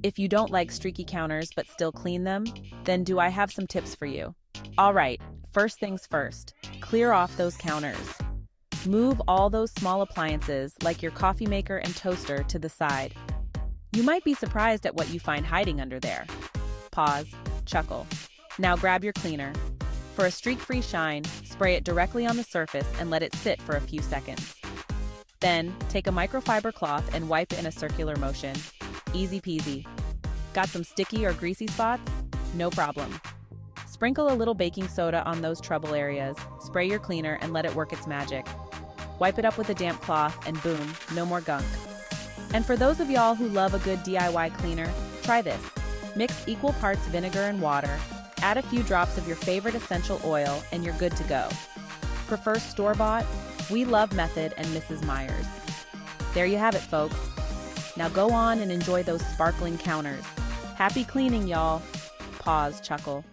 If you don't like streaky counters but still clean them, then do I have some tips for you. All right, first things first, clear off those counters. Move all those small appliances like your coffee maker and toaster to the side. You might be surprised at what you find hiding under there. Pause, chuckle. Now grab your cleaner. For a streak-free shine, spray it directly on the surface and let it sit for a few seconds. Then, take a microfiber cloth and wipe in a circular motion. Easy peasy. Got some sticky or greasy spots? No problem. Sprinkle a little baking soda on those trouble areas, spray your cleaner and let it work its magic. Wipe it up with a damp cloth and boom, no more gunk. And for those of y'all who love a good DIY cleaner, try this. Mix equal parts vinegar and water, add a few drops of your favorite essential oil, and you're good to go. Prefer store-bought? We love Method and Mrs. Meyer's. There you have it, folks. Now go on and enjoy those sparkling counters. Happy cleaning, y'all. Pause, chuckle.